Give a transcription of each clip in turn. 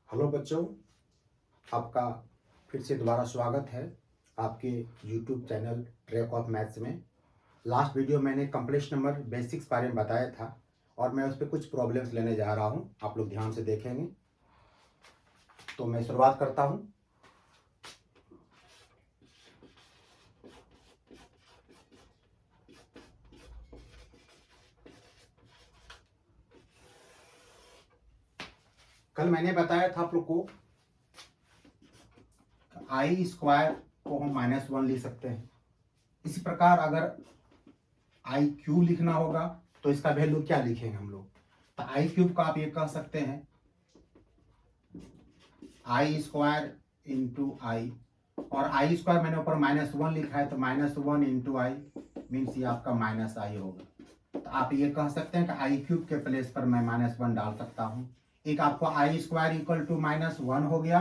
Hello बच्चों, आपका फिर से दोबारा स्वागत है आपके YouTube channel track of maths में। लास्ट वीडियो मैंने कम्प्लेक्स नंबर बेसिक्स बारे में बताया था और मैं उस पर कुछ प्रॉब्लम्स लेने जा रहा हूं। आप लोग ध्यान से देखेंगे तो मैं शुरुआत करता हूं। कल मैंने बताया था आप लोग को आई स्क्वायर को हम -1 लिख सकते हैं। इसी प्रकार अगर आई क्यूब लिखना होगा तो इसका वैल्यू क्या लिखेंगे हम लोग? तो आई क्यूब का आप ये कह सकते हैं आई स्क्वायर इंटू आई, और आई स्क्वायर मैंने ऊपर -1 लिखा है तो -1 इंटू आई मीन्स ये आपका माइनस आई होगा। तो आप ये कह सकते हैं कि आई क्यूब के प्लेस पर मैं -1 डाल सकता हूँ। एक आपको आई स्क्वायर इक्वल टू -1 हो गया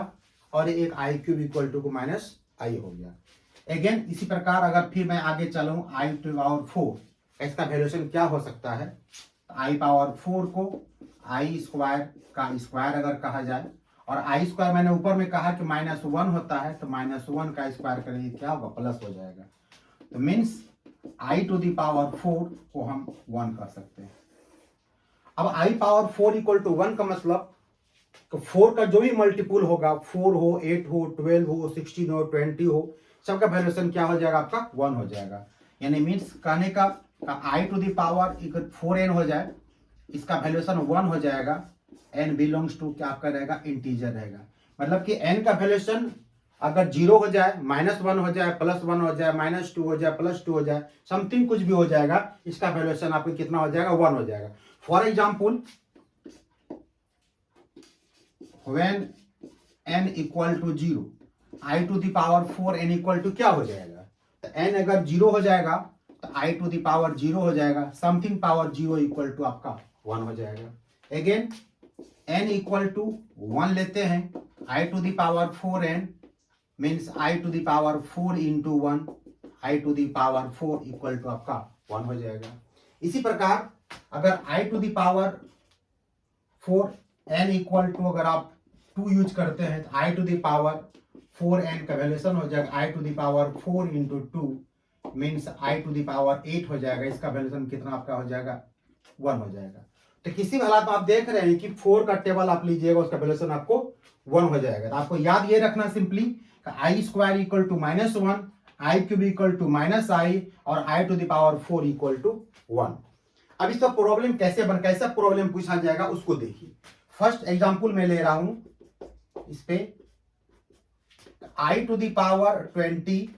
और एक आई क्यूब इक्वल टू माइनस आई हो गया। अगेन इसी प्रकार अगर फिर मैं आगे चलूँ आई टू पावर 4, इसका वैल्यूएशन क्या हो सकता है? आई पावर 4 को आई स्क्वायर का स्क्वायर अगर कहा जाए, और आई स्क्वायर मैंने ऊपर में कहा कि -1 होता है तो -1 का स्क्वायर करेंगे क्या होगा? प्लस हो जाएगा। तो means i to the power 4 को हम 1 कर सकते हैं। अब आई पावर 4 इक्वल टू 1 का मतलब तो 4 का जो भी मल्टीपुल होगा, 4 हो, 8 हो, 12 हो, 16 हो, 20 हो, सबका वैल्यूएशन क्या हो जाएगा? आपका 1 हो जाएगा। यानी मीन्स कहने का आई टू दी पावर 4n हो जाए, इसका वैल्यूएशन 1 हो जाएगा। n बिलोंग्स टू क्या आपका रहेगा? इंटीजर रहेगा। मतलब कि n का वैल्यूएशन अगर 0 हो जाए, -1 हो जाए, +1 हो जाए, -2 हो जाए, +2 हो जाए, समथिंग कुछ भी हो जाएगा, इसका वैल्यूएशन आपको कितना हो जाएगा? 1 हो जाएगा। For example when n equal to 0, i to the power 4 n equal to क्या हो जाएगा? तो n अगर 0 हो जाएगा तो आई टू दी पावर 0 हो जाएगा, समथिंग पावर 0 इक्वल टू आपका 1 हो जाएगा। अगेन n इक्वल टू 1 लेते हैं, i to the power 4n means i to the power 4 into 1, i to the power 4 equal to आपका 1 हो जाएगा। इसी प्रकार अगर i to the power 4 n equal to अगर आप 2 यूज करते हैं तो आई टू दी पावर 4n का वैल्यूएशन हो जाएगा i to the power 4 into 2 means i to the power 8 हो जाएगा। इसका वैल्यूएशन कितना आपका हो जाएगा? 1 हो जाएगा। तो किसी भी हालात में आप देख रहे हैं कि 4 का टेबल आप लीजिएगा, उसका वैल्यूएशन आपको 1 हो जाएगा। तो आपको याद ये रखना simply i square equal to -1, i cube equal to -i और i to the power 4 equal to 1। अब इसका प्रॉब्लम कैसा प्रॉब्लम पूछा जाएगा उसको देखिए। फर्स्ट एग्जांपल मैं ले रहा हूं इस पे i to the power 20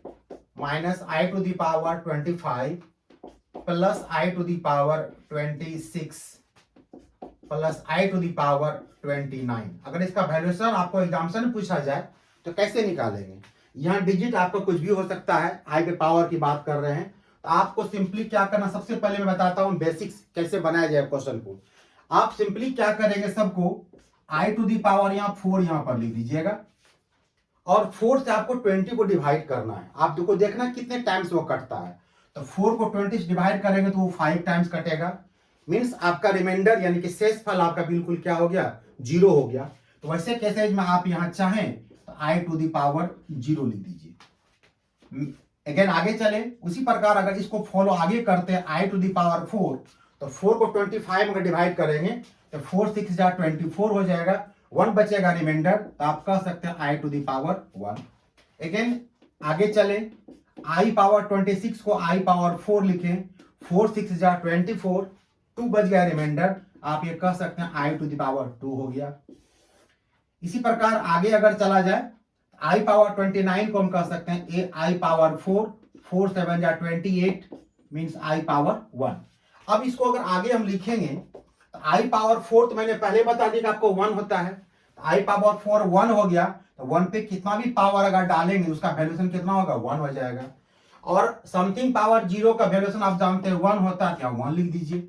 minus i to the power 25 plus i to the power 26 plus i to the power 29। अगर इसका वैल्यूएशन आपको एग्जाम्पल में पूछा जाए तो कैसे निकालेंगे? यहाँ डिजिट आपका कुछ भी हो सकता है, आई के पावर की बात कर रहे हैं तो आपको सिंपली क्या करना, सबसे पहले मैं बताता हूं बेसिक्स कैसे बनाया जाए क्वेश्चन को। आप सिंपली क्या करेंगे, सबको आई टू दी पावर यहाँ 4 यहाँ पर लिख दीजिएगा और 4 से आपको 20 को डिवाइड करना है। आप देखो देखना कितने टाइम्स वो कटता है। तो 4 को 20 से डिवाइड करेंगे तो वो 5 टाइम्स कटेगा। मीन्स आपका रिमाइंडर यानी कि शेष फल आपका बिल्कुल क्या हो गया? 0 हो गया। तो वैसे केसेज में आप यहाँ चाहें तो आई टू दी पावर 0 लिख दीजिए। अगेन आगे चले उसी प्रकार अगर इसको फॉलो आगे करते हैं आई टू दी पावर 4, तो 4 को 25 में डिवाइड करेंगे तो 4 6 जा 24 हो जाएगा, 1 बचेगा रिमाइंडर, तो आप कह सकते हैं i to the power 1। Again आगे चले आई पावर 26 को आई पावर 4 लिखें, 4 6 जा 24, 2 बच गया रिमाइंडर, आप ये कह सकते हैं आई टू दी पावर 2 हो गया। इसी प्रकार आगे अगर चला जाए आई पावर 29 को हम कह सकते हैं आई पावर 4, 4 7 जा 28 मीन्स आई पावर 1। अब इसको अगर आगे हम लिखेंगे तो आई पावर 4 तो मैंने पहले बता दिया कि आपको 1 होता है, तो आई पावर 4 1 हो गया, तो 1 पे कितना भी पावर अगर डालेंगे उसका वैल्यूएशन कितना होगा? 1 हो जाएगा। और समथिंग पावर 0 का वैल्यूएशन आप जानते हैं 1 होता है, क्या 1 लिख दीजिए।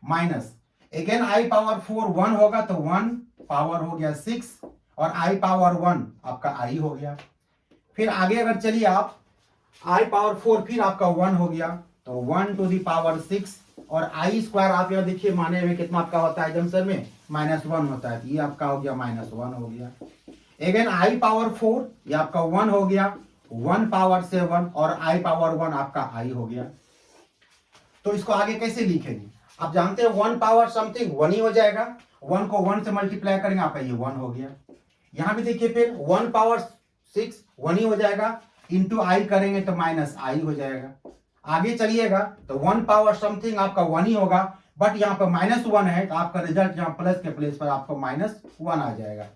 माइनस अगेन आई पावर 4 1 होगा तो 1 पावर हो गया 6 और आई पावर 1 आपका आई हो गया। फिर आगे अगर चलिए आप आई पावर 4 फिर आपका 1 हो गया तो 1 टू दी पावर 6 और आई स्क्वायर आप यहाँ देखिए माने में कितना आपका होता है जमसर में -1 होता है, ये आपका हो गया -1 हो गया। अगेन आई पावर 4 ये आपका 1 हो गया, 1 पावर 7 और आई पावर 1 आपका आई हो गया। तो इसको आगे कैसे लिखेंगे, आप जानते हैं 1 पावर समथिंग 1 ही हो जाएगा, 1 को 1 से मल्टीप्लाई करेंगे आपका ये 1 हो गया। यहां भी देखिए फिर 1 पावर 6 1 ही हो जाएगा, इंटू आई करेंगे तो माइनस आई हो जाएगा। आगे चलिएगा तो 1 पावर समथिंग आपका 1 ही होगा, बट यहाँ पर -1 है तो आपका रिजल्ट यहाँ प्लस के प्लेस पर आपको -1 आ जाएगा।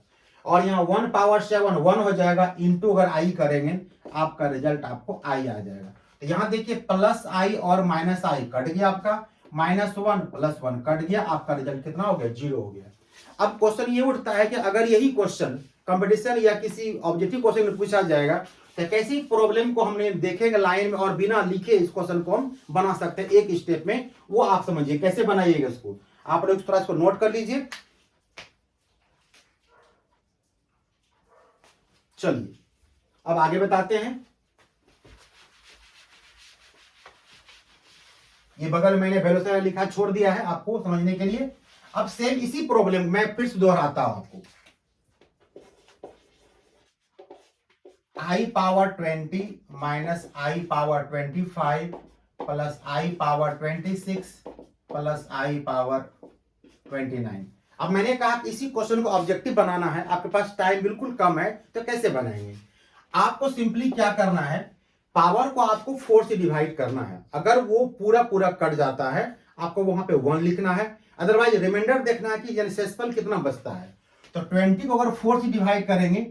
और यहाँ 1 पावर 7 1 हो जाएगा, इंटू अगर आई करेंगे आपका रिजल्ट आपको आई आ जाएगा। तो यहाँ देखिए प्लस आई और माइनस आई कट गया आपका, -1 + 1 कट गया, आपका रिजल्ट कितना हो गया 0 हो गया। अब क्वेश्चन ये उठता है कि अगर यही क्वेश्चन कंपटीशन या किसी ऑब्जेक्टिव क्वेश्चन में पूछा जाएगा तो कैसी प्रॉब्लम को हमने देखेंगे लाइन में और बिना लिखे इस क्वेश्चन को हम बना सकते हैं एक स्टेप में, वो आप समझिए कैसे बनाइएगा इसको। आप लोग थोड़ा इसको नोट कर लीजिए। चलिए अब आगे बताते हैं। ये बगल मैंने वेलोसिटी लिखा छोड़ दिया है आपको समझने के लिए। अब सेम इसी प्रॉब्लम मैं फिर से दोहराता हूं आपको। आई पावर 20 माइनस आई पावर 25 प्लस आई पावर 26 प्लस आई पावर 29। अब मैंने कहा कि इसी क्वेश्चन को ऑब्जेक्टिव बनाना है, आपके पास टाइम बिल्कुल कम है, तो कैसे बनाएंगे। आपको सिंपली क्या करना है, पावर को आपको 4 से डिवाइड करना है। अगर वो पूरा पूरा कट जाता है आपको वहां पे 1 लिखना है, अदरवाइज रिमाइंडर देखना है कि शेषफल कितना बचता है। तो 20 को अगर 4 से डिवाइड करेंगे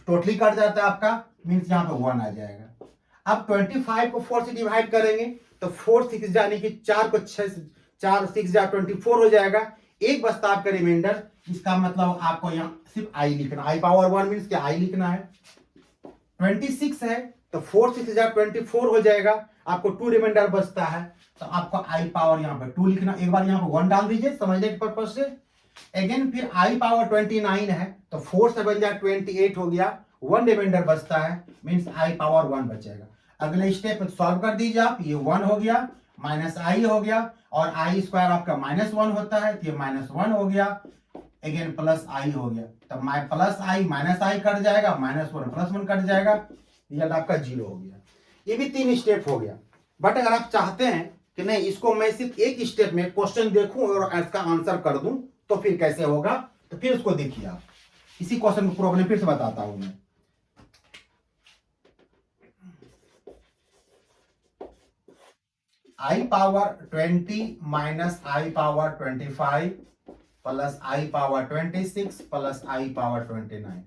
टोटली कट जाता है आपका, मीन्स यहाँ पे 1 आ जाएगा। अब 25 को 4 से डिवाइड करेंगे तो 4 6 यानी कि 4 को 6 4 6 जा 24 हो जाएगा, एक बचता आपका रिमाइंडर। इसका मतलब आपको यहाँ सिर्फ आई लिखना, आई पावर 1 मीन्स क्या आई लिखना है। 26 है तो 4 6 जा 24 हो जाएगा, आपको 2 रिमाइंडर बचता है, तो आपको आई पावर यहाँ पे 2 लिखना। एक बार यहाँ पे 1 डाल दीजिए समझने के पर्पज से। अगेन फिर आई पावर 29 है तो 4 7 जा 28 हो गया, 1 रिमाइंडर बचता है, मीन्स आई पावर 1 बचेगा। अगले स्टेप सॉल्व कर दीजिए आप, ये 1 हो गया माइनस आई हो गया, और आई स्क्वायर आपका -1 होता है तो ये -1 हो गया, अगेन प्लस आई हो गया, तो plus I minus I cut जाएगा, -1 + 1 कट जाएगा, रिजल्ट आपका 0 हो गया। ये भी 3 स्टेप हो गया। बट अगर आप चाहते हैं कि नहीं इसको मैं सिर्फ एक स्टेप में क्वेश्चन देखूं और इसका आंसर कर दूं तो फिर कैसे होगा, तो फिर उसको देखिए आप। इसी क्वेश्चन को प्रॉब्लम फिर से बताता हूं मैं। आई पावर 20 माइनस आई पावर 25 प्लस आई पावर 26 प्लस आई पावर 29।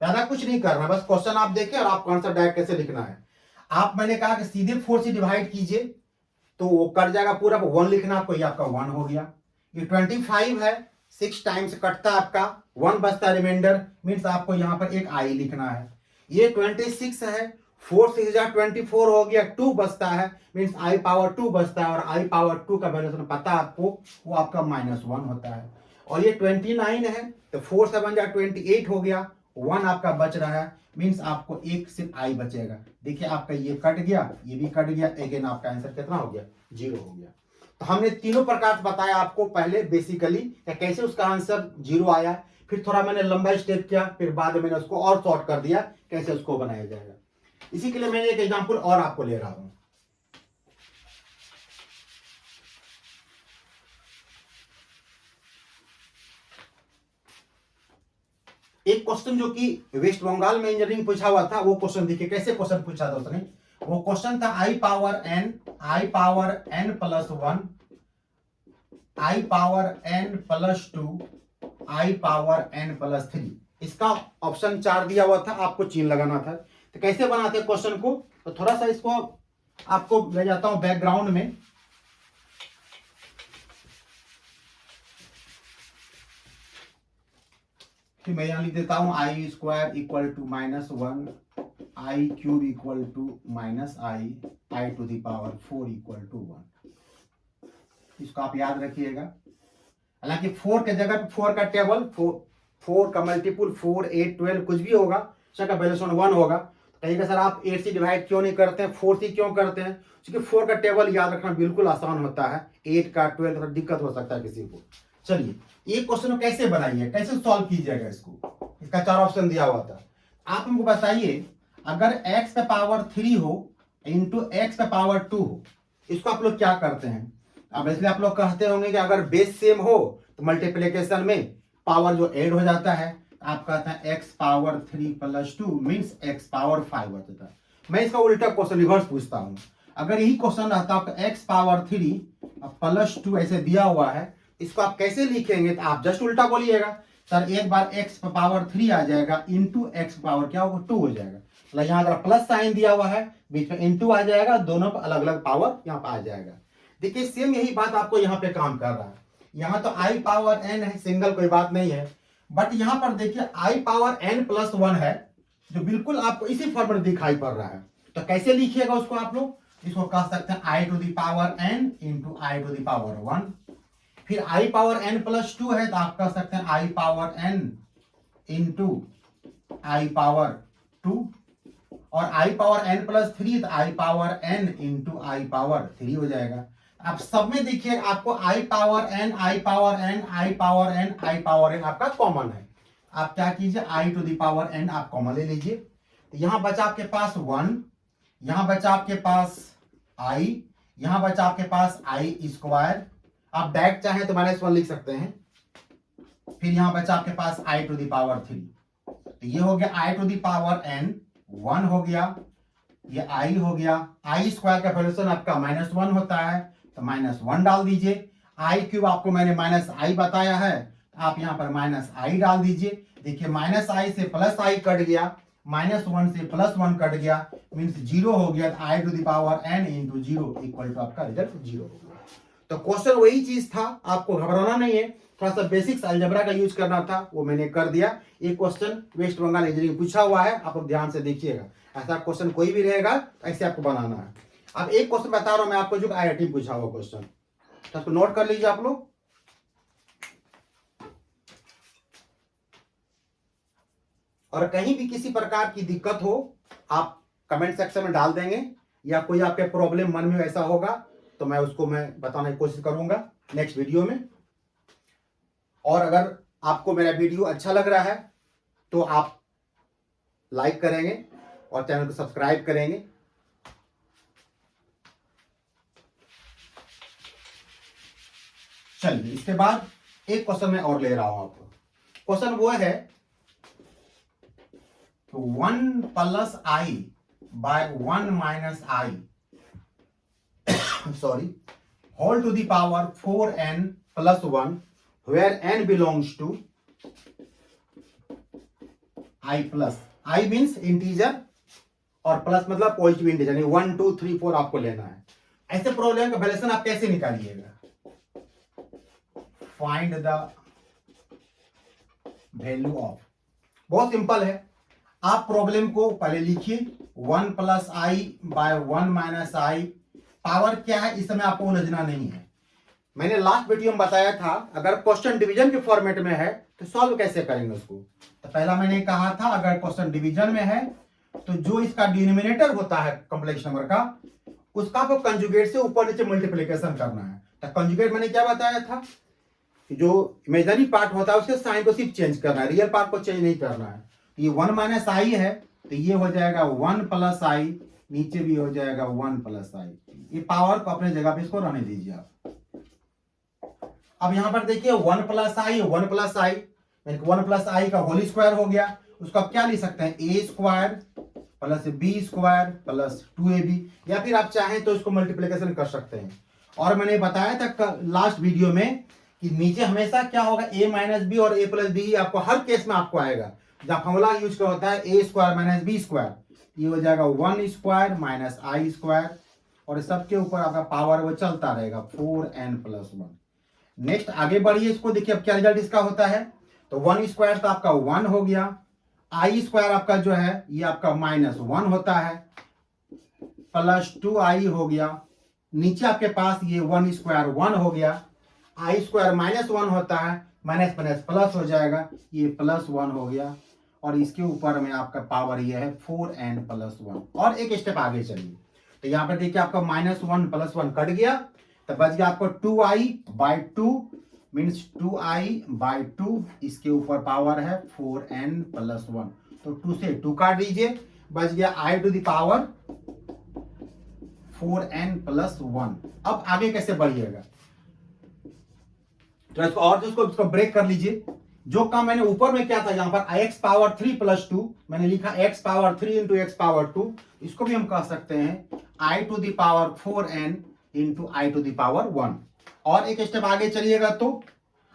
ज्यादा कुछ नहीं करना, बस क्वेश्चन आप देखें और आपको आंसर डायरेक्ट कैसे लिखना है। आप मैंने कहा कि सीधे 4 से डिवाइड कीजिए तो वो कट जाएगा पूरा, 1 लिखना आपको, ये आपका 1 हो गया। ये 25 है, 6 टाइम्स कटता है आपका, 1 बचता रिमाइंडर, मीन्स आपको यहाँ पर एक आई लिखना है। ये 26 है, 4 6 जा 24 हो गया, 2 बचता है, मीन्स आई पावर 2 बचता है, और आई पावर 2 का वैल्यू पता है आपको, वो आपका -1 होता है। और ये 29 है तो 4 7 जा 28 हो गया, 1 आपका बच रहा है, मीन्स आपको एक सिर्फ आई बचेगा। देखिए आपका ये कट गया, ये भी कट गया, अगेन आपका आंसर कितना हो गया 0 हो गया। तो हमने तीनों प्रकार बताया आपको पहले बेसिकली कैसे उसका आंसर 0 आया, फिर थोड़ा मैंने लंबा स्टेप किया, फिर बाद में मैंने उसको और शॉर्ट कर दिया कैसे उसको बनाया जाएगा। इसी के लिए मैंने एक एग्जांपल और आपको ले रहा हूं। एक क्वेश्चन जो कि वेस्ट बंगाल में इंजीनियरिंग पूछा हुआ था, वो क्वेश्चन देखिए कैसे क्वेश्चन पूछा था उसने। वो क्वेश्चन था आई पावर n + 1 आई पावर n + 2 आई पावर n + 3। इसका ऑप्शन 4 दिया हुआ था, आपको चिन्ह लगाना था। तो कैसे बनाते क्वेश्चन को, तो थोड़ा सा इसको आपको ले जाता हूं बैकग्राउंड में। फिर मैं यहां लिख देता हूं i square equal to -1 i cube equal to -i i to the power 4 equal to 1। इसको आप याद रखिएगा। हालांकि 4 के जगह 4 का टेबल 4 का मल्टीपुल 4 8 12 कुछ भी होगा, सबका वैल्यूशन 1 होगा। कहेगा सर आप 8 से डिवाइड क्यों नहीं करते हैं, 4 से क्यों करते हैं? क्योंकि 4 का टेबल याद रखना बिल्कुल आसान होता है, 8 का 12 का दिक्कत हो सकता है किसी को। चलिए ये क्वेश्चन कैसे बनाइए, कैसे सॉल्व कीजिएगा इसको, इसका 4 ऑप्शन दिया हुआ था। आप हमको बताइए अगर x का पावर 3 हो इंटू x का पावर 2 हो, इसको आप लोग क्या करते हैं? अब इसलिए आप लोग कहते होंगे कि अगर बेस सेम हो तो मल्टीप्लिकेशन में पावर जो ऐड हो जाता है, आप कहते हैं x power 3 plus 2 means x power 5 होता है। मैं इसका उल्टा क्वेश्चन रिवर्स पूछता हूं, अगर यही क्वेश्चन रहता आपका x पावर 3 प्लस 2 ऐसे दिया हुआ है, इसको आप कैसे लिखेंगे? तो आप जस्ट उल्टा बोलिएगा सर एक बार x पावर 3 आ जाएगा इंटू x पावर क्या होगा 2 हो जाएगा। मतलब यहाँ अगर प्लस साइन दिया हुआ है बीच में इंटू आ जाएगा, दोनों पर अलग अलग पावर यहाँ पे आ जाएगा। देखिए सेम यही बात आपको यहाँ पे काम कर रहा है। यहाँ तो i पावर n है, सिंगल कोई बात नहीं है, बट यहाँ पर देखिए i पावर n प्लस 1 है जो बिल्कुल आपको इसी फॉर्म में दिखाई पड़ रहा है। तो कैसे लिखिएगा उसको आप लोग? इसको कह सकते हैं i to the power n into i to the power 1। फिर i पावर n प्लस 2 है तो आप कह सकते हैं i power n into i power 2, और i पावर n प्लस 3 तो i power n into i power 3 हो जाएगा। अब सब में देखिए आपको i power n, i power n, i power n, i power n आपका कॉमन है। आप क्या कीजिए i to the power n आप कॉमन ले लीजिए, तो यहां बचा आपके पास 1, यहां बचा आपके पास i, यहां बचा आपके पास i स्क्वायर, आप डायरेक्ट चाहें तो -1 लिख सकते हैं। फिर यहां बचा आपके पास i टू द पावर 3, तो ये हो गया i to the power n 1 हो गया, ये i हो गया। i स्क्वायर का वैल्यूशन आपका -1 होता है तो -1 डाल दीजिए। i क्यूब आपको मैंने -i बताया है, आप यहाँ पर -i डाल दीजिए। देखिए -i से +i कट गया, -1 से +1 कट गया, मीन्स 0 हो गया। i to the power n into 0 equal to आपका रिजल्ट 0 हो गया। तो क्वेश्चन वही चीज था, आपको घबराना नहीं है, थोड़ा सा बेसिक्स अलजेब्रा का यूज करना था, वो मैंने कर दिया। एक क्वेश्चन वेस्ट बंगाल इंजीनियरिंग पूछा हुआ है, आप लोग ध्यान से देखिएगा, ऐसा क्वेश्चन कोई भी रहेगा तो ऐसे आपको बनाना है। अब एक क्वेश्चन बता रहा हूं मैं आपको जो IIT पूछा हुआ क्वेश्चन, तो उसको नोट कर लीजिए आप लोग। और कहीं भी किसी प्रकार की दिक्कत हो आप कमेंट सेक्शन में डाल देंगे, या कोई आपके प्रॉब्लम मन में ऐसा होगा तो मैं उसको बताने की कोशिश करूंगा नेक्स्ट वीडियो में। और अगर आपको मेरा वीडियो अच्छा लग रहा है तो आप लाइक करेंगे और चैनल को सब्सक्राइब करेंगे। चलिए इसके बाद एक क्वेश्चन मैं और ले रहा हूं आपको। क्वेश्चन वो है 1 plus i by 1 minus i sorry whole to the power 4n plus 1 where n belongs to i plus, i means integer और प्लस मतलब पॉजिटिव इंटीजर, यानी 1 2 3 4 आपको लेना है। ऐसे प्रॉब्लम का वैल्यूशन आप कैसे निकालिएगा? फाइंड द वैल्यू ऑफ, बहुत सिंपल है। आप प्रॉब्लम को पहले लिखिए 1 प्लस आई बाय 1 माइनस आई, पावर क्या है इस समय आपको उलझना नहीं है। मैंने लास्ट वीडियो में बताया था अगर क्वेश्चन डिवीजन के फॉर्मेट में है तो सॉल्व कैसे करेंगे उसको। तो पहला मैंने कहा था अगर क्वेश्चन डिवीजन में है तो जो इसका डिनोमिनेटर होता है कॉम्प्लेक्स नंबर का, उसका आपको कंजुगेट से ऊपर नीचे मल्टीप्लिकेशन करना है। तो कंजुगेट मैंने क्या बताया था कि जो इमेजिनरी पार्ट होता है उसके साइन को सिर्फ चेंज करना है, रियल पार्ट को चेंज नहीं करना है। तो ये 1 माइनस आई है तो ये हो जाएगा 1 प्लस आई, नीचे भी हो जाएगा 1 प्लस आई। ये पावर को अपने जगह पे इसको रहने दीजिए आप। अब यहां पर देखिए 1 प्लस आई 1 प्लस आई, 1 प्लस आई का होल स्क्वायर हो गया, उसको आप क्या लिख सकते हैं A square plus B square plus 2ab, या फिर आप चाहें तो इसको मल्टीप्लिकेशन कर सकते हैं। और मैंने बताया था लास्ट वीडियो में कि नीचे हमेशा क्या होगा a माइनस बी और a प्लस बी, आपको हर केस में आपको आएगा। जब फॉर्मूला यूज कर होता है ए स्क्वायर माइनस बी स्क्वायर, ये हो जाएगा 1 स्क्वायर माइनस आई स्क्वायर, और सबके ऊपर आपका पावर वो चलता रहेगा 4n प्लस 1। नेक्स्ट आगे बढ़िए, इसको देखिए अब क्या रिजल्ट इसका होता है। तो 1 स्क्वायर तो आपका 1 हो गया, आई स्क्वायर आपका जो है ये आपका -1 होता है, प्लस 2i हो गया, नीचे आपके पास ये 1 स्क्वायर 1 हो गया, आई स्क्वायर -1 होता है, माइनस माइनस प्लस हो जाएगा, ये +1 हो गया, और इसके ऊपर में आपका पावर ये है 4n+1। और एक स्टेप आगे चलिए, तो यहाँ पर देखिए आपका -1 + 1 कट गया, तो बच गया आपको 2i/2 मीन्स 2i/2, इसके ऊपर पावर है 4n+1, तो 2 से 2 काट दीजिए, बच गया i⁴ 4n+1। अब आगे कैसे बढ़िएगा, तो इसको ब्रेक कर लीजिए। जो काम मैंने ऊपर में किया था, यहाँ पर x⁴ 3+2 मैंने लिखा x⁴ 3 × x⁴2, इसको भी हम कह सकते हैं i⁴4n × i⁴1। और एक स्टेप आगे चलिएगा, तो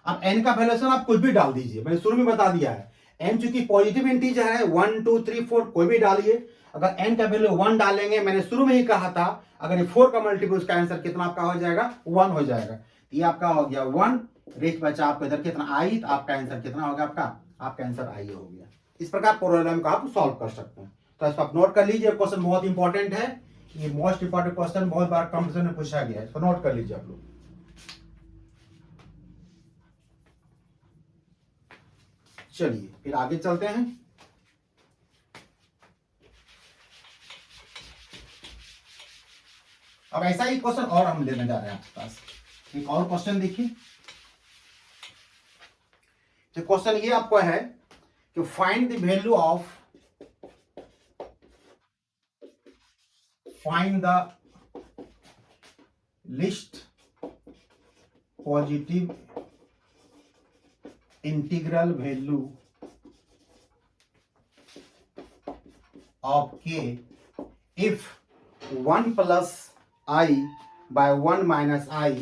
अब n का वैल्यूएशन आप कुछ भी डाल दीजिए, मैंने शुरू में बता दिया है। n चूंकि पॉजिटिव इंटीजर है, 1 2 3 4 कोई भी डालिए। अगर n का वैल्यू 1 डालेंगे, मैंने शुरू में ही कहा था, अगर ये 4 का मल्टीपल, उसका आंसर कितना आपका हो जाएगा, 1 हो जाएगा। ये आपका हो गया 1, रेस्ट बचा आपको इधर कितना i, तो आपका आंसर कितना होगा, आपका आंसर i हो गया। इस प्रकार प्रॉब्लम को आप सॉल्व कर सकते हैं। तो इसको आप नोट कर लीजिए, क्वेश्चन बहुत इंपॉर्टेंट है, ये मोस्ट इंपॉर्टेंट क्वेश्चन, बहुत बार कंपटीशन में पूछा गया है, तो नोट कर लीजिए आप लोग। चलिए फिर आगे चलते हैं। अब ऐसा ही क्वेश्चन और हम लेने जा रहे हैं आपके पास। एक और क्वेश्चन देखिए, तो क्वेश्चन ये आपको है कि find the value of, find the least positive integral value of k if 1 plus I by 1 minus I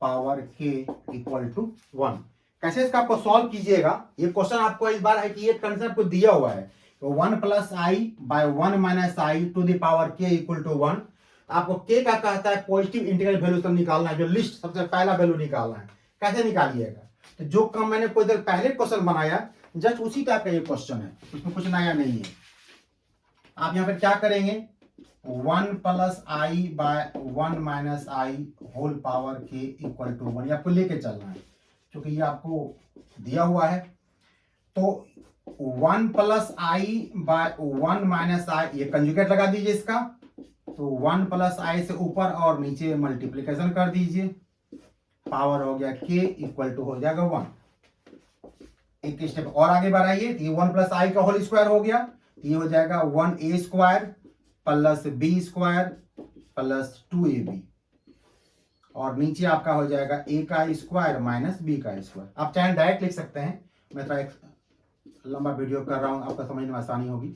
power k equal to 1। कैसे इसका आपको सॉल्व कीजिएगा, ये क्वेश्चन आपको इस बार है कि ये कंसेप्ट को दिया हुआ है, तो 1 plus I by 1 minus I to the power k equal to 1। आपको k का कहता है पॉजिटिव इंटीग्रल वैल्यू तो निकालना है, जो लिस्ट सबसे पहला वैल्यू निकालना है। कैसे निकालिएगा, तो जो काम मैंने कोई देर पहले क्वेश्चन बनाया, जस्ट उसी टाइप का ये क्वेश्चन है, उसमें कुछ नया नहीं है। आप यहाँ पर क्या करेंगे, 1 plus I by 1 minus I whole power k equal to 1, आपको लेके चलना है, क्योंकि ये आपको दिया हुआ है। तो 1 plus I by 1 minus I, ये कंजुगेट लगा दीजिए इसका, तो 1 plus I से ऊपर और नीचे मल्टीप्लिकेशन कर दीजिए, पावर हो गया k इक्वल टू हो जाएगा 1। एक स्टेप और आगे बढ़ाइए, ये 1 plus I का होल स्क्वायर हो गया, ये हो जाएगा 1a square plus b square plus 2ab, और नीचे आपका हो जाएगा a का स्क्वायर माइनस b का स्क्वायर। आप चाहे डायरेक्ट लिख सकते हैं, मैं थोड़ा एक लंबा वीडियो कर रहा हूँ, आपका समझने में आसानी होगी,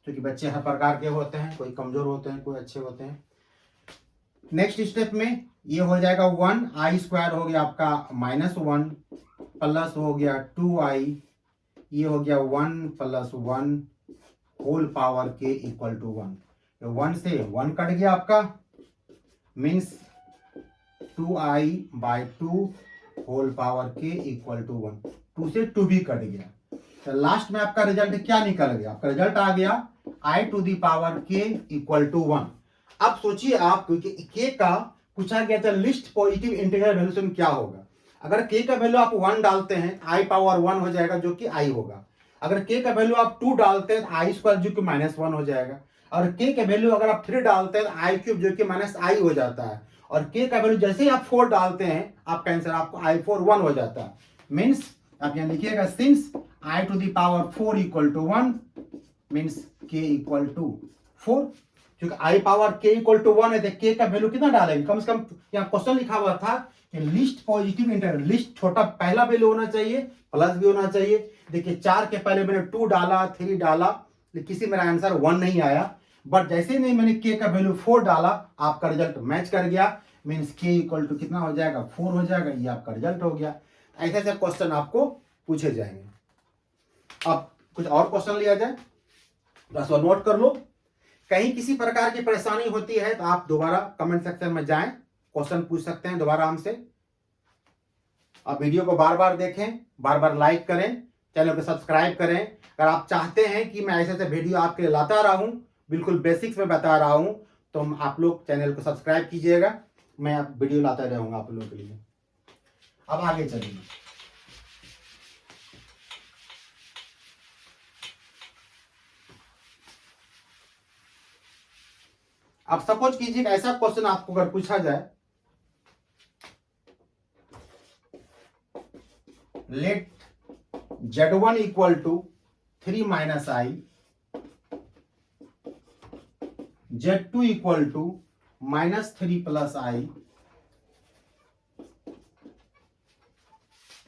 क्योंकि बच्चे हर प्रकार के होते हैं, कोई कमजोर होते हैं, कोई अच्छे होते हैं। नेक्स्ट स्टेप में ये हो जाएगा 1 I स्क्वायर हो गया आपका -1 प्लस हो गया 2I, ये हो गया 1 + 1 whole power k equal to 1। 1 से 1 कट गया आपका, means 2I/2 whole power k equal to 1। 2 से 2 भी कट गया, तो लास्ट में आपका रिजल्ट क्या निकल गया, आपका रिजल्ट आ गया I⁴ इक्वल टू 1। अब सोचिए आप, क्योंकि k का पूछा गया था लिस्ट पॉजिटिव इंटीग्रल वैल्यूशन क्या होगा। अगर k का वैल्यू आप 1 डालते हैं, I⁴1 हो जाएगा, जो कि i होगा। अगर k का वैल्यू आप 2 डालते हैं, I स्क्वायर जो कि -1 हो जाएगा। और k का वैल्यू अगर आप 3 डालते हैं, I³ जो कि -i हो जाता है। और k का वैल्यू जैसे ही आप 4 डालते हैं, आपका आंसर आपको I⁴1 हो जाता है। मीन्स आप यहाँ लिखिएगा, since I⁴ equal to 1 means k equal to 4। क्योंकि I⁴k इक्वल टू 1 है, तो k का वैल्यू कितना डालेंगे, कम से कम यहाँ क्वेश्चन लिखा हुआ था कि लिस्ट पॉजिटिव इंटीग्रल, लिस्ट छोटा पहला वैल्यू होना चाहिए, प्लस भी होना चाहिए। देखिए 4 के पहले मैंने 2 डाला, 3 डाला, लेकिन किसी मेरा आंसर 1 नहीं आया। बट जैसे नहीं मैंने k का वैल्यू 4 डाला, आपका रिजल्ट मैच कर गया, मीन्स k इक्वल टू कितना हो जाएगा, 4 हो जाएगा, ये आपका रिजल्ट हो गया। ऐसे ऐसे क्वेश्चन आपको पूछे जाएंगे। अब कुछ और क्वेश्चन लिया जाए, बस वो नोट कर लो। कहीं किसी प्रकार की परेशानी होती है तो आप दोबारा कमेंट सेक्शन में जाएं, क्वेश्चन पूछ सकते हैं दोबारा हमसे। आप वीडियो को बार बार देखें, बार बार लाइक करें, चैनल को सब्सक्राइब करें। अगर आप चाहते हैं कि मैं ऐसे ऐसे वीडियो आपके लिए लाता रहूं, बिल्कुल बेसिक्स में बता रहा हूं, तो आप लोग चैनल को सब्सक्राइब कीजिएगा, मैं वीडियो लाता रहूंगा आप लोगों के लिए। अब आगे चलिए, अब सपोज कीजिए ऐसा क्वेश्चन आपको अगर पूछा जाए, let Z1 equal to 3 minus i, Z2 equal to -3 plus i,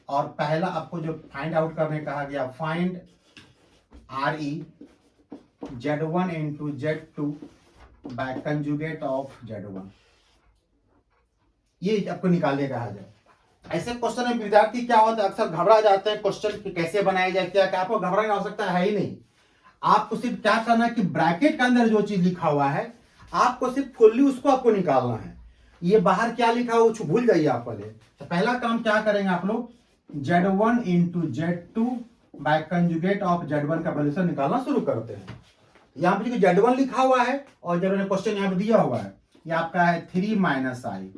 और पहला आपको जो फाइंड आउट करने कहा गया, find RE Z1 into Z2 by conjugate of Z1, ये आपको निकालने कहा जाए। ऐसे क्वेश्चन में विद्यार्थी क्या होता है, अक्सर घबरा जाते हैं, क्वेश्चन कैसे बनाया जाए, क्या क्या, आपको घबराने की आवश्यकता है ही नहीं। आपको सिर्फ क्या करना है कि ब्रैकेट के अंदर जो चीज लिखा हुआ है आपको सिर्फ फुल्ली उसको आपको निकालना है। ये बाहर क्या लिखा हो वो भूल जाइए आप पहले। तो पहला काम क्या करेंगे आप लोग, Z1 into Z2 by conjugate of Z1 का वैल्यूशन निकालना शुरू करते हैं। यहाँ पे Z1 लिखा हुआ है और Z1 क्वेश्चन यहाँ पे दिया हुआ है, ये आपका है 3 माइनस आई।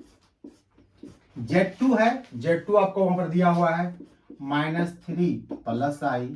Z2 है, Z2 आपको वहां पर दिया हुआ है -3 प्लस आई।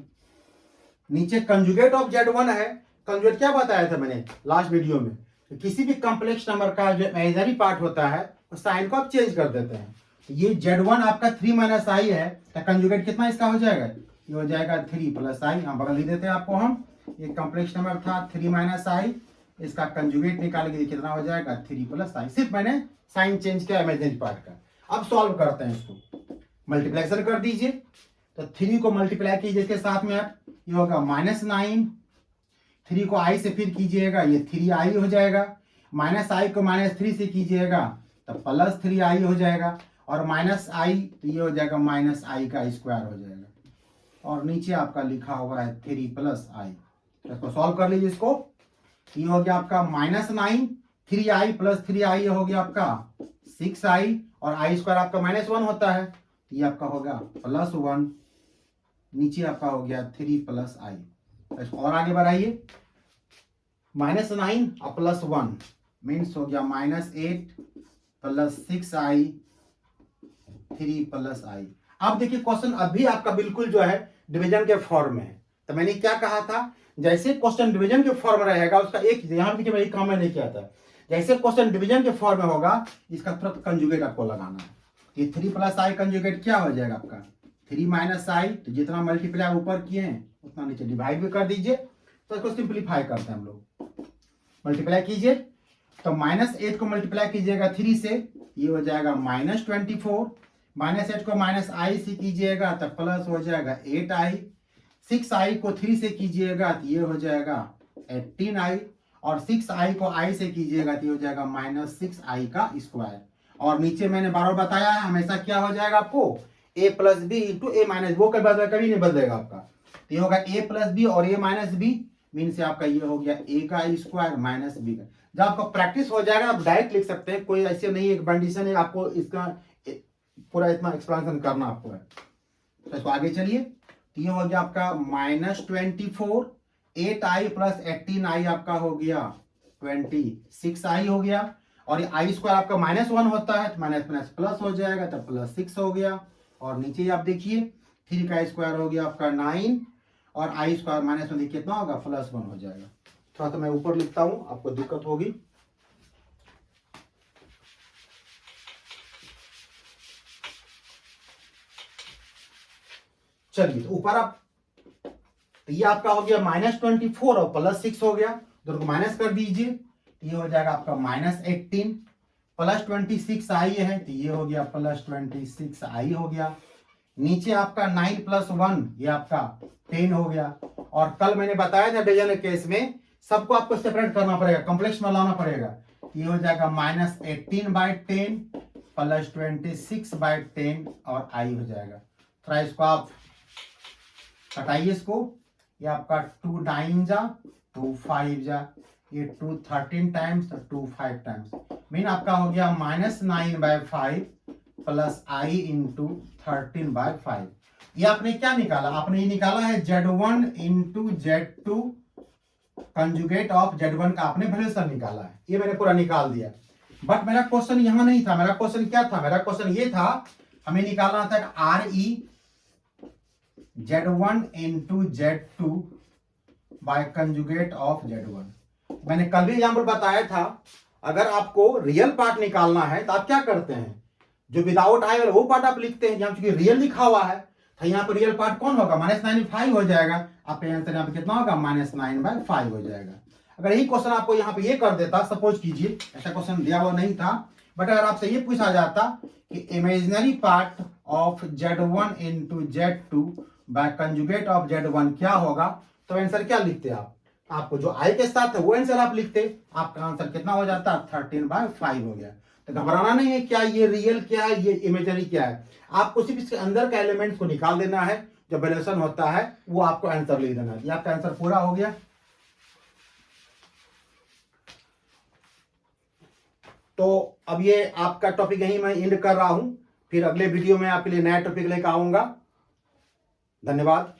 नीचे कंजुगेट ऑफ Z1 है। कंजुगेट क्या बताया था मैंने लास्ट वीडियो में, तो किसी भी कॉम्प्लेक्स नंबर का जो इमेजिनरी पार्ट होता है उस साइन को आप चेंज कर देते हैं। तो ये Z1 आपका 3 माइनस आई है, तो कंजुगेट कितना इसका हो जाएगा, ये हो जाएगा 3 प्लस आई। यहाँ बगल लिख देते हैं आपको हम, ये कॉम्प्लेक्स नंबर था 3 माइनस आई, इसका कंजुगेट निकाल के कितना हो जाएगा 3 प्लस आई। सिर्फ मैंने साइन चेंज किया इमेजिनरी पार्ट का। अब सॉल्व करते हैं इसको, मल्टीप्लेक्शन कर दीजिए। तो 3 को मल्टीप्लाई कीजिए इसके साथ में आप, ये होगा -9, 3 को i से फिर कीजिएगा, ये 3i हो जाएगा। माइनस आई को -3 से कीजिएगा तो +3i हो जाएगा, और -i तो ये हो जाएगा -i का स्क्वायर हो जाएगा, और नीचे आपका लिखा हुआ है 3 प्लस आई। तो इसको सॉल्व कर लीजिए इसको, ये हो गया आपका -9, 3i प्लस 3i हो गया आपका 6i, और आई स्क्वायर आपका -1 होता है, ये आपका होगा +1, नीचे आपका हो गया 3 प्लस आई। इसको और आगे बढ़ाइए, -9 और +1 मीन्स हो गया -8 प्लस 6i 3 प्लस आई। अब देखिए क्वेश्चन अभी आपका बिल्कुल जो है डिवीजन के फॉर्म में है। तो मैंने क्या कहा था, जैसे क्वेश्चन डिवीजन के फॉर्म में रहेगा उसका एक यहाँ भी वही काम मैंने किया था, जैसे क्वेश्चन डिवीजन के फॉर्म में होगा इसका तुरंत कंजुगेट आपको लगाना है। ये 3 प्लस आई कंजुगेट क्या हो जाएगा आपका 3 माइनस आई, तो जितना मल्टीप्लाई ऊपर किए हैं उतना नीचे डिवाइड भी कर दीजिए। तो इसको सिंप्लीफाई करते हैं हम लोग, मल्टीप्लाई कीजिए तो -8 को मल्टीप्लाई कीजिएगा 3 से, ये हो जाएगा -24, -8 को -i से कीजिएगा तो प्लस हो जाएगा 8i, 6i को 3 से कीजिएगा तो ये हो जाएगा 18i, और 6i को i से कीजिएगा तो ये हो जाएगा -6i का स्क्वायर। और नीचे मैंने बार बार बताया है हमेशा क्या हो जाएगा आपको a plus B into A minus, वो कभी नहीं बदलेगा आपका, तो ये होगा a प्लस बी और a माइनस बी मीन्स आपका ये हो गया a का स्क्वायर माइनस b का। जब आपका प्रैक्टिस हो जाएगा आप डायरेक्ट लिख सकते हैं, कोई ऐसे नहीं एक कंडीशन है आपको इसका पूरा इतना एक्सप्लेनेशन करना आपको है। तो इसको आगे चलिए, तो ये हो गया आपका -24, 8i प्लस 18i आपका हो गया 26i हो गया, और ये आई स्क्वायर आपका -1 होता है तो माइनस प्लस हो जाएगा तो +6 हो गया, और नीचे आप देखिए 3 का स्क्वायर हो गया आपका 9, और आई स्क्वायर -1 देखिए कितना होगा +1 हो जाएगा। थोड़ा सा मैं ऊपर लिखता हूं आपको दिक्कत होगी। चलिए तो ऊपर आप, तो ये आपका हो गया -24 और +6 हो गया, दोनों को माइनस कर दीजिए, ये हो जाएगा आपका -18 प्लस 26 आई है तो ये हो गया +26 आई हो गया। नीचे आपका 9 प्लस 1 ये आपका 10 हो गया, और कल मैंने बताया था डिवीजन केस में सबको आपको सेपरेट करना पड़ेगा, कॉम्प्लेक्स में लाना पड़ेगा। ये हो जाएगा -18/10 प्लस 26/10 और आई हो जाएगा। थोड़ा इसको आप हटाइए इसको, ये आपका 2 9 जा 2 5 जा, ये 2 13 टाइम्स 2 5 टाइम्स, मीन आपका हो गया -9/5 प्लस आई इंटू 13/5। ये आपने क्या निकाला, आपने ये निकाला है Z1 into Z2 conjugate of Z1 का आपने वैल्यूशन निकाला है, ये मैंने पूरा निकाल दिया। बट मेरा क्वेश्चन यहाँ नहीं था, मेरा क्वेश्चन क्या था, मेरा क्वेश्चन ये था हमें निकालना था R E Z1 into Z2 by conjugate of Z1। मैंने कल भी एग्जाम्पल बताया था, अगर आपको रियल पार्ट निकालना है तो आप क्या करते हैं, जो विदाउट आई वाला वो पार्ट आप लिखते हैं, जहां चूंकि रियल लिखा हुआ है तो यहाँ पर रियल पार्ट कौन होगा, -9/5 हो जाएगा। आपका आंसर यहाँ पे कितना होगा, -9/5 हो जाएगा। अगर यही क्वेश्चन आपको यहाँ पे ये कर देता, सपोज कीजिए ऐसा क्वेश्चन दिया हुआ नहीं था, बट अगर आपसे ये पूछा जाता कि imaginary part of Z1 into Z2 by conjugate of Z1 क्या होगा, तो आंसर क्या लिखते आप, आपको जो आई के साथ है वो आंसर आप लिखते, आपका आंसर कितना हो जाता, 13/5 हो गया। तो घबराना नहीं है, क्या ये रियल क्या है, ये इमेजनरी क्या है, आपको सिर्फ इसके अंदर का एलिमेंट्स को निकाल देना है, जो वैल्यूएशन होता है वो आपको आंसर लिख देना है। ये आपका आंसर पूरा हो गया। तो अब ये आपका टॉपिक यहीं मैं एंड कर रहा हूं, फिर अगले वीडियो में आपके लिए नया टॉपिक लेकर आऊंगा। धन्यवाद।